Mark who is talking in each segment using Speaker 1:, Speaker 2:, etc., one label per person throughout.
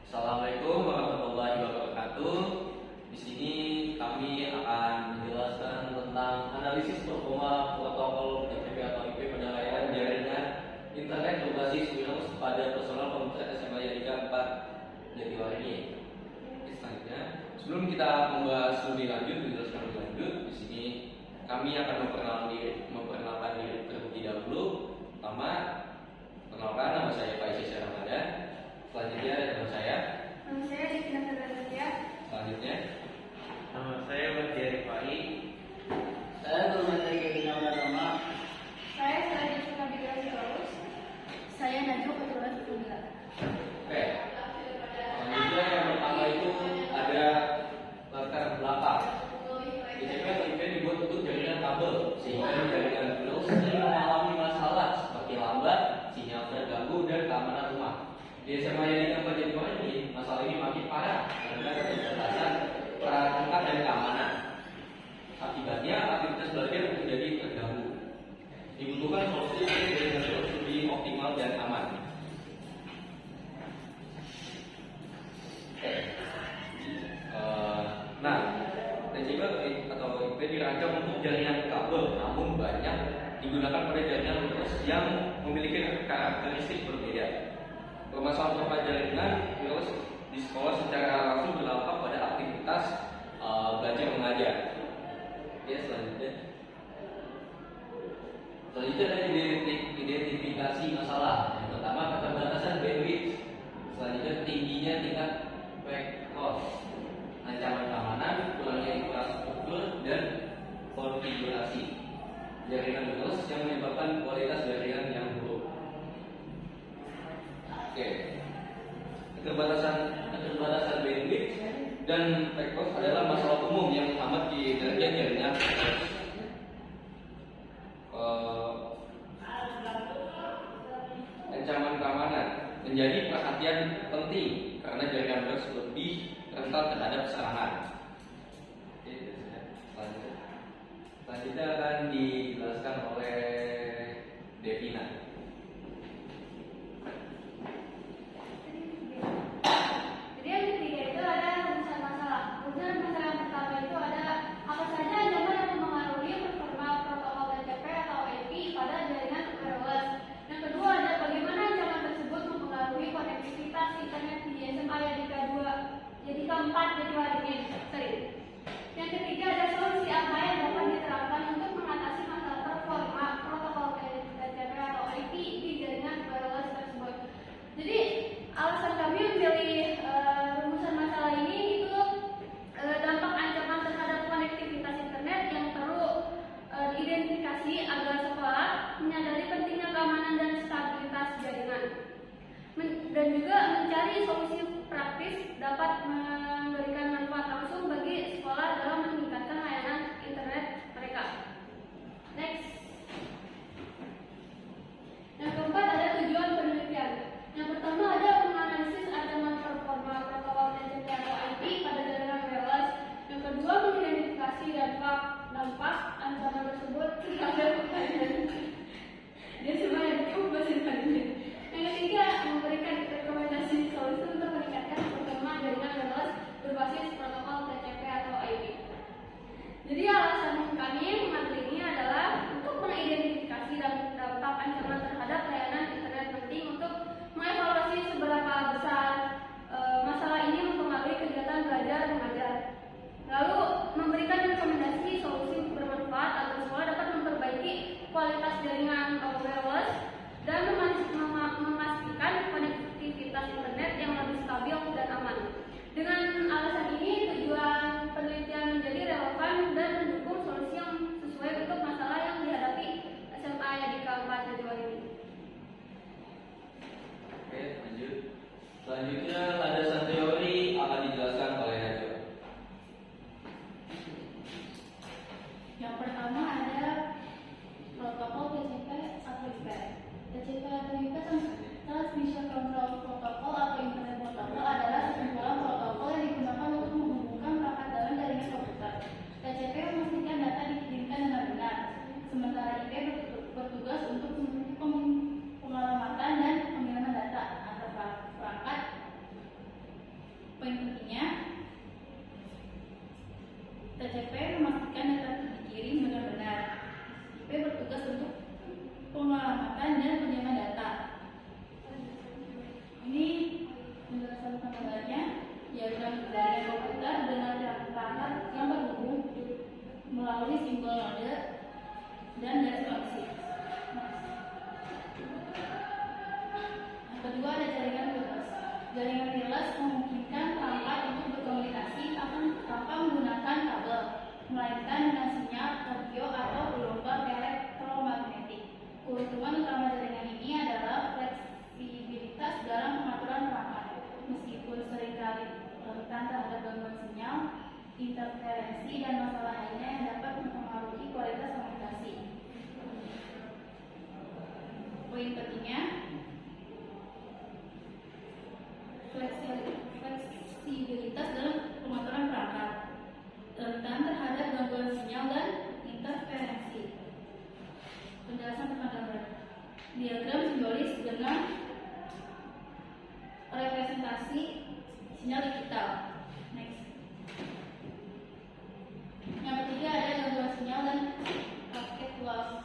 Speaker 1: Assalamualaikum warahmatullahi wabarakatuh. Di sini kami akan menjelaskan tentang analisis performa protokol TCP atau IP pada layanan jaringan internet berbasis Windows pada personal komputer SMA Yadika 4 Jatiwaringin. Selanjutnya, sebelum kita membahas lebih lanjut, menjelaskan lebih lanjut, di sini kami akan memperkenalkan diri terlebih dahulu. Pertama, perkenalkan, nama saya Faiz Ramadan. Selanjutnya ada teman saya.
Speaker 2: Nama saya Dikina Ferdanatia.
Speaker 1: Selanjutnya,
Speaker 3: Nama saya Berdiari Fai.
Speaker 4: Saya teman dari Kekina Pratama.
Speaker 2: Saya Selain Sukabila Sirus. Saya Najwa Keturunan Sukabila.
Speaker 1: oke. Selanjutnya yang pertama itu ada latar belakang. TCP atau IP dibuat untuk jaringan kabel sehingga jaringan Windows sering mengalami masalah seperti lambat, sinyal terganggu, dan keamanan rumah. Di SMA Yadika 4 Jatiwaringin, masalah ini makin parah karena keterbatasan perangkat dan keamanan. Akibatnya aktivitas belajar menjadi terganggu. Dibutuhkan solusi yang lebih optimal dan aman. Nah, TCP atau IP dirancang untuk jaringan kabel, namun banyak digunakan pada jaringan Windows yang memiliki karakteristik berbeda. Permasalahan jaringan Windows di sekolah secara langsung berdampak pada aktivitas belajar mengajar. Ya, selanjutnya ada identifikasi masalah. Yang pertama, keterbatasan bandwidth. Selanjutnya, tingginya tingkat back cost, ancaman keamanan, kurangnya infrastruktur, dan konfigurasi jaringan Windows yang menyebabkan kualitas jaringan yang buruk. Oke. Keterbatasan bandwidth dan back cost adalah masalah umum yang amat di jaringan. Ancaman keamanan menjadi perhatian penting karena jaringan Windows lebih rentan terhadap serangan. Oke, selanjutnya akan dijelaskan oleh Devina.
Speaker 2: Jadi yang ketiga itu ada rumusan masalah. Rumusan masalah yang pertama itu ada apa saja ancaman yang mempengaruhi performa protokol TCP atau IP pada jaringan wireless. Yang kedua ada bagaimana ancaman tersebut mempengaruhi konektivitas internet di SMA Yadika 4 Jatiwaringin. Yang ketiga ada solusi apa yang dapat diterapkan untuk mengatasi masalah performa protokol TCP atau IP di jaringan wireless tersebut. Jadi alasan kami memilih rumusan masalah ini itu dampak ancaman terhadap konektivitas internet yang perlu diidentifikasi agar sekolah menyadari pentingnya keamanan dan stabilitas jaringan, dan juga mencari solusi praktis dapat memberikan manfaat langsung bagi sekolah dalam meningkatkan layanan internet mereka. Next. Yang keempat ada tujuan penelitian. Yang pertama ada menganalisis ancaman performa protokol TCP atau IP pada jaringan wireless. Yang kedua mengidentifikasi dampak ancaman tersebut terhadap dia semua yang Yang ketiga memberikan rekomendasi solusi untuk meningkatkan performa jaringan wireless TCP memastikan data dikirim benar-benar. IP bertugas untuk pengelolaan dan penyimpanan data. Ini penjelasan gambarnya, diagram jaringan komputer dengan perangkat yang terhubung melalui simbol node dan garis koneksi. Yang kedua ada jaringan wireless. Jaringan wireless memungkinkan perangkat untuk berkomunikasi tanpa menggunakan kabel, melainkan dengan sinyal radio atau gelombang elektromagnetik. Keuntungan utama jaringan ini adalah fleksibilitas dalam pengaturan perangkat. Meskipun seringkali rentan terhadap gangguan sinyal, interferensi dan masalah lainnya yang dapat mempengaruhi kualitas komunikasi. Poin pentingnya, fleksibilitas dalam pengaturan perangkat, rentan terhadap gangguan sinyal dan interferensi. Penjelasan tentang gambar. Diagram simbolis dengan representasi sinyal digital. Next. Yang ketiga ada gangguan sinyal dan packet loss.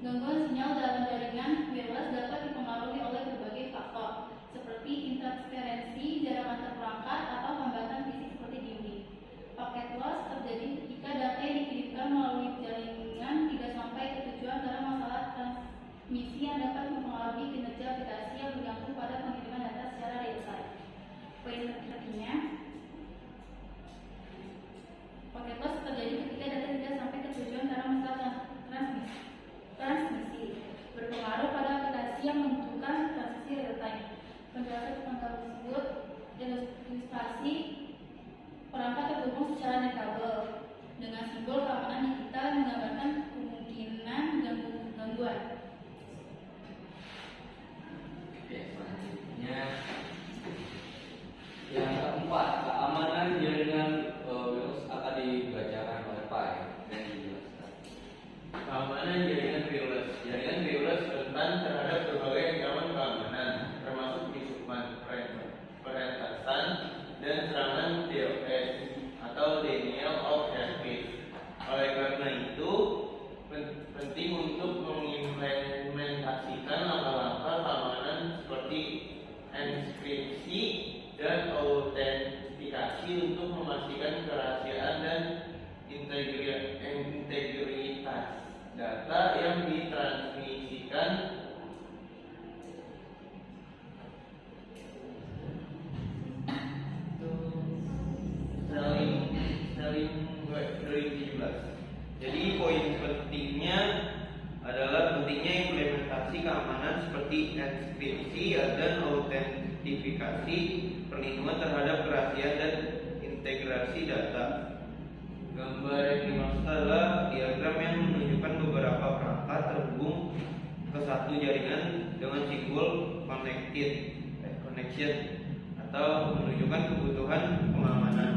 Speaker 2: Gangguan sinyal dalam jaringan wireless dapat dipengaruhi oleh berbagai faktor, seperti interferensi jarak antar perangkat atau hambatan fisik seperti dinding. Packet loss terjadi ketika data yang dikirimkan melalui jaringan tidak sampai ke tujuan karena masalah transmisi yang dapat mempengaruhi kinerja aplikasi yang bergantung pada pengiriman data secara real time. Poin pentingnya, packet loss terjadi ketika data tidak sampai ke tujuan karena masalah transmisi berpengaruh pada aplikasi yang membutuhkan transisi real time. Penjelasan tentang hal tersebut, ilustrasi perangkat terhubung secara kabel dengan simbol keamanan digital yang menggambarkan kemungkinan gangguan.
Speaker 1: Oke, selanjutnya yang keempat, keamanan jaringan wireless akan dibacakan oleh Pak dan dijelaskan.
Speaker 3: Keamanan jaringan wireless. Jaringan wireless rentan terhadap berbagai ancaman keamanan, termasuk penyusupan peretasan dan serangan DOS atau denial of service. Oleh karena itu, penting untuk mengimplementasikan langkah-langkah keamanan seperti enkripsi dan autentikasi untuk memastikan kerahasiaan dan integritas data yang ditransmisikan. Jadi poin pentingnya adalah pentingnya implementasi keamanan seperti enkripsi dan autentifikasi, perlindungan terhadap kerahasiaan dan integrasi data. Gambar yang dimaksud adalah diagram yang menunjukkan beberapa perangkat terhubung ke satu jaringan dengan simbol connection atau menunjukkan kebutuhan pengamanan.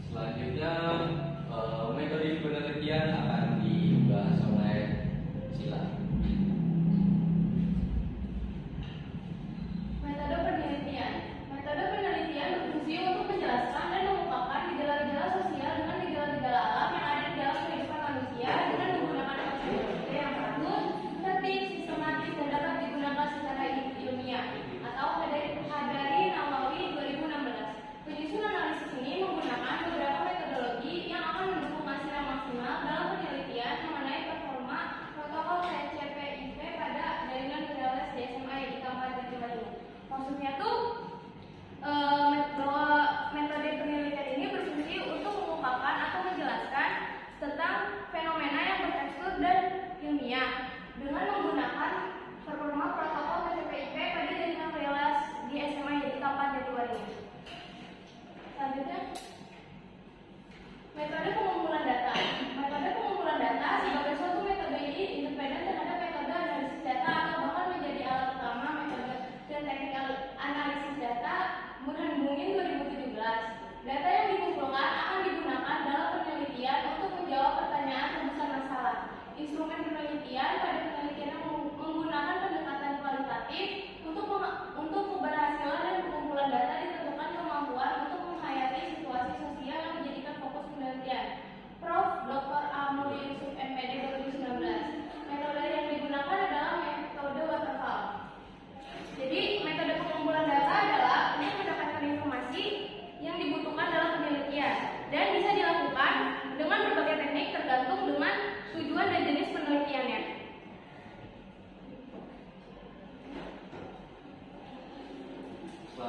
Speaker 1: Selanjutnya metode penelitian akan dibahas oleh Sila.
Speaker 2: Metode penelitian berfungsi untuk menjelaskan dan mengungkapkan gejala-gejala sosial dengan gejala-gejala alam yang ada di dalam kehidupan manusia dengan menggunakan metode yang teratur, tertib, sistematis, dan dapat digunakan secara ilmiah atau metode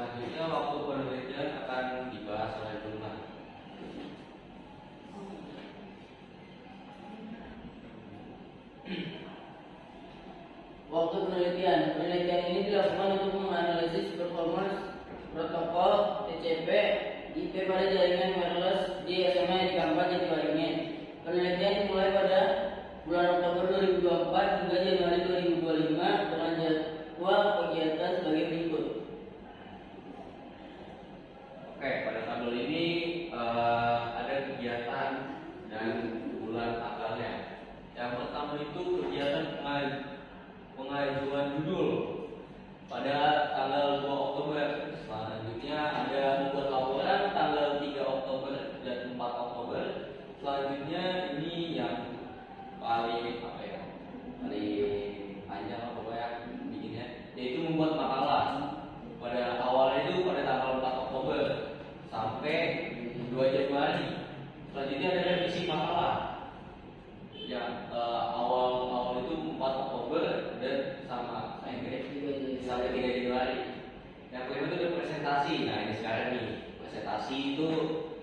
Speaker 1: Selanjutnya waktu penelitian akan dibahas oleh Bulma.
Speaker 4: Waktu penelitian ini dilakukan untuk menganalisis performance protokol TCP IP pada jaringan wireless di SMA di Kampar Jatiwaringin. Penelitian dimulai pada bulan Oktober 2024 hingga Januari 2025 dengan jadwal kegiatan sebagai berikut.
Speaker 1: Oke, pada tabel ini ada kegiatan dan bulan tanggalnya. Yang pertama itu kegiatan pengajuan judul pada tanggal 2 Oktober. Selanjutnya ada membuat laporan tanggal 3 Oktober dan 4 Oktober. Selanjutnya ini yang paling paling panjang pokoknya bikinnya, yaitu membuat makalah. Pada awalnya itu pada tanggal 4 Oktober sampai 2 Januari. Selanjutnya ada revisi makalah yang awal itu 4 Oktober dan sampai 3 Januari. Yang kelima itu ada presentasi. Nah ini sekarang nih, presentasi itu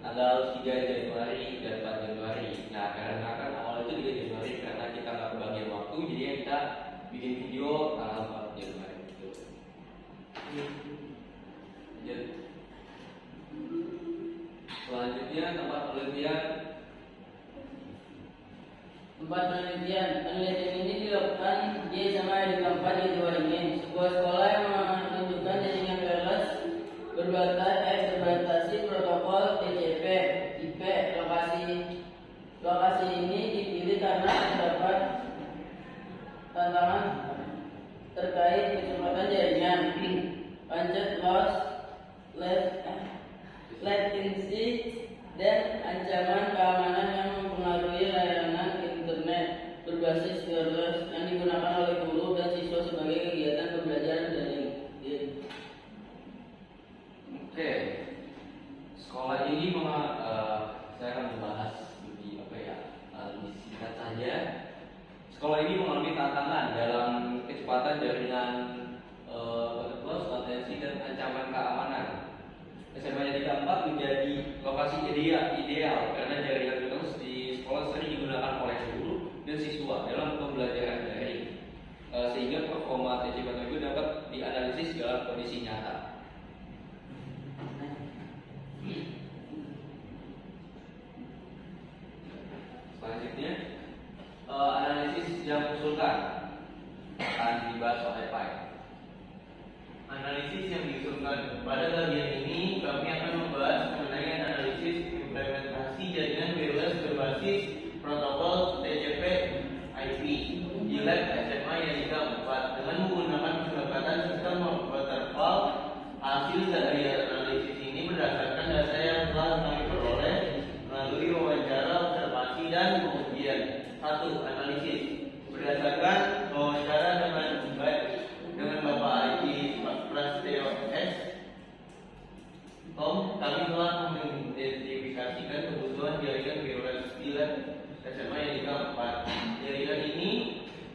Speaker 1: tanggal 3 Januari dan 4 Januari. Nah karena kan awal itu 3 Januari karena kita nggak kebagian waktu, jadi kita bikin video tanggal 4 Januari gitu. Selanjutnya tempat penelitian.
Speaker 4: Penelitian ini dilakukan di SMA di Kampar Jatiwaringin, sebuah sekolah yang menunjukkan jaringan wireless berbatasi protokol TCP IP. Lokasi ini dipilih karena terdapat tantangan terkait kecepatan jaringan, budget loss, latency, dan ancaman keamanan yang mempengaruhi layanan internet berbasis wireless yang digunakan oleh guru dan siswa sebagai kegiatan pembelajaran daring.
Speaker 1: Oke, sekolah ini saya akan membahas lebih lebih singkat saja. Sekolah ini mengalami tantangan dalam kecepatan jaringan loss, latensi, dan ancaman keamanan. SMA di Kampar menjadi lokasi ideal karena jaringan wireless di sekolah sering digunakan oleh guru dan siswa dalam pembelajaran daring, sehingga performa TCP itu dapat dianalisis dalam kondisi nyata. Selanjutnya, analisis yang diusulkan akan dibahas oleh Pak.
Speaker 3: Analisis yang diusulkan pada bagian ini kami akan membahas mengenai analisis implementasi jaringan wireless berbasis protokol TCP IP di lab SMA Yadika 4 dengan menggunakan pendekatan sistem waterfall. Hasil dari analisis ini berdasarkan data yang telah kami peroleh melalui wawancara, observasi, dan pengujian. 1. Analisis berdasarkan wawancara dengan Bapak Haji Prasetyo S. Kami telah mengidentifikasikan kebutuhan jaringan wireless di lab SMA Yadika 4. Jaringan ini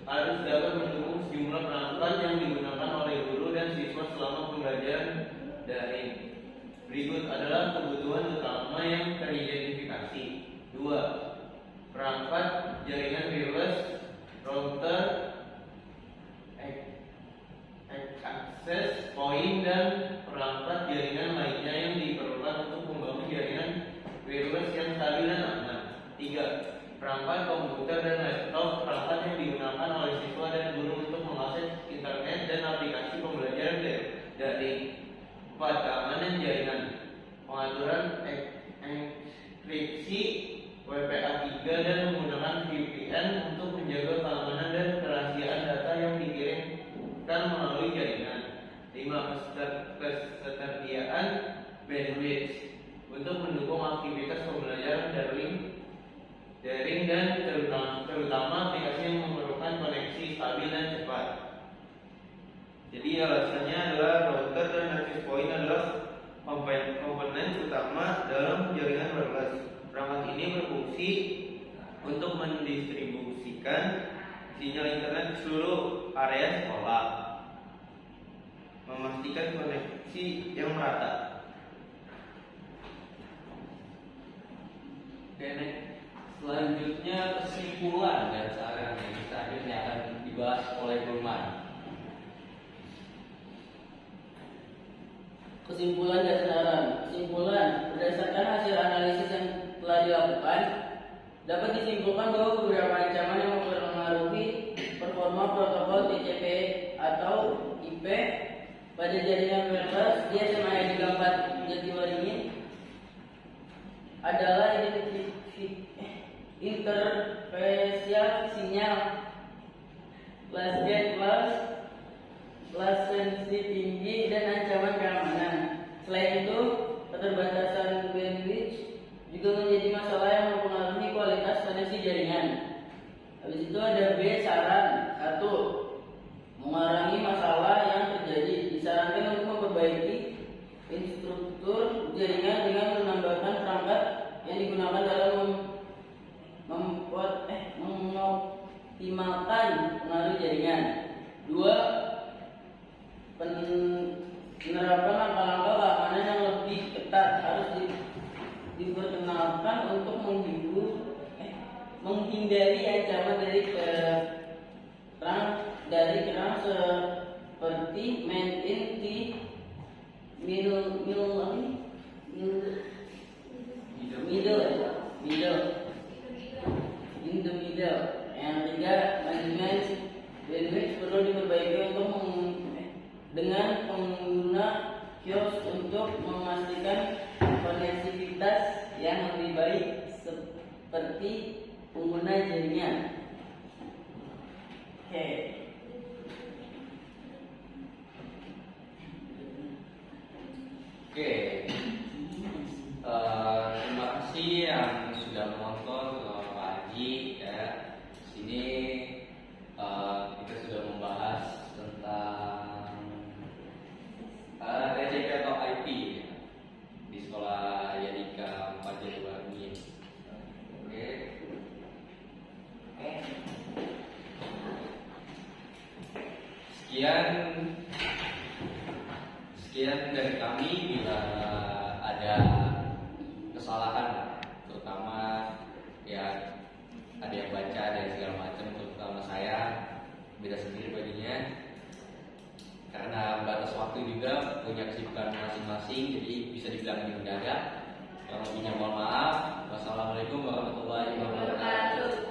Speaker 3: harus dapat mendukung sejumlah perangkat yang digunakan oleh guru dan siswa selama pembelajaran daring. Berikut adalah kebutuhan utama yang teridentifikasi. 2. Perangkat jaringan wireless, router, akses point, dan perangkat jaringan lainnya yang diperlukan untuk membangun jaringan wireless yang stabil dan aman. 3. Perangkat komputer dan laptop, perangkat yang digunakan oleh siswa dan guru untuk mengakses internet dan aplikasi pembelajaran daring. 4. Keamanan jaringan, pengaturan enkripsi WPA3 dan menggunakan VPN untuk menjaga keamanan dan kerahasiaan data yang dikirimkan melalui jaringan. 5. Ketersediaan bandwidth untuk mendukung aktivitas pembelajaran daring dan terutama aplikasi yang memerlukan koneksi stabil dan cepat. Jadi alasannya adalah router dan access point adalah komponen utama dalam jaringan wireless. Perangkat ini berfungsi untuk mendistribusikan sinyal internet di seluruh area sekolah, memastikan koneksi distribusi yang merata.
Speaker 1: Oke, selanjutnya kesimpulan dan saran yang selanjutnya akan dibahas oleh Burman.
Speaker 4: Kesimpulan dan saran. Kesimpulan, berdasarkan hasil analisis yang telah dilakukan, dapat disimpulkan bahwa beberapa ancaman yang mempengaruhi performa protokol TCP atau IP pada jaringan wireless di SMA Negeri 4 Jatiwaringin adalah interferensial sinyal, flash gate, latensi tinggi, dan ancaman keamanan. Selain itu, keterbatasan bandwidth juga menjadi masalah yang mempengaruhi kualitas koneksi jaringan. Habis itu ada B, saran. 1. Mengurangi masalah yang terjadi. Disarankan untuk memperbaiki infrastruktur jaringan dengan menambahkan perangkat yang digunakan dalam mengoptimalkan pengaruh jaringan. 2. Penerapan langkah-langkah keamanan yang lebih ketat harus diperkenalkan untuk menghindari ancaman dari kerang seperti man in the middle. Yang ketiga, manajemen bandwidth perlu diperbaiki dengan pengguna kios untuk memastikan konektivitas yang lebih baik seperti pengguna jaringan. Oke.
Speaker 1: Terima kasih yang sudah menonton. Selamat pagi ya. Sini kita sudah membahas tentang TCP atau IP di sekolah Yadika 4 Jatiwaringin. Oke. Sekian dari kami. Bila ada kesalahan, terutama ya ada yang baca, ada yang segala macam, terutama saya beda sendiri baginya karena batas waktu juga punya kesibukan masing-masing, jadi bisa dibilang ini mendadak. Yang lebihnya mohon maaf. Wassalamualaikum warahmatullahi wabarakatuh.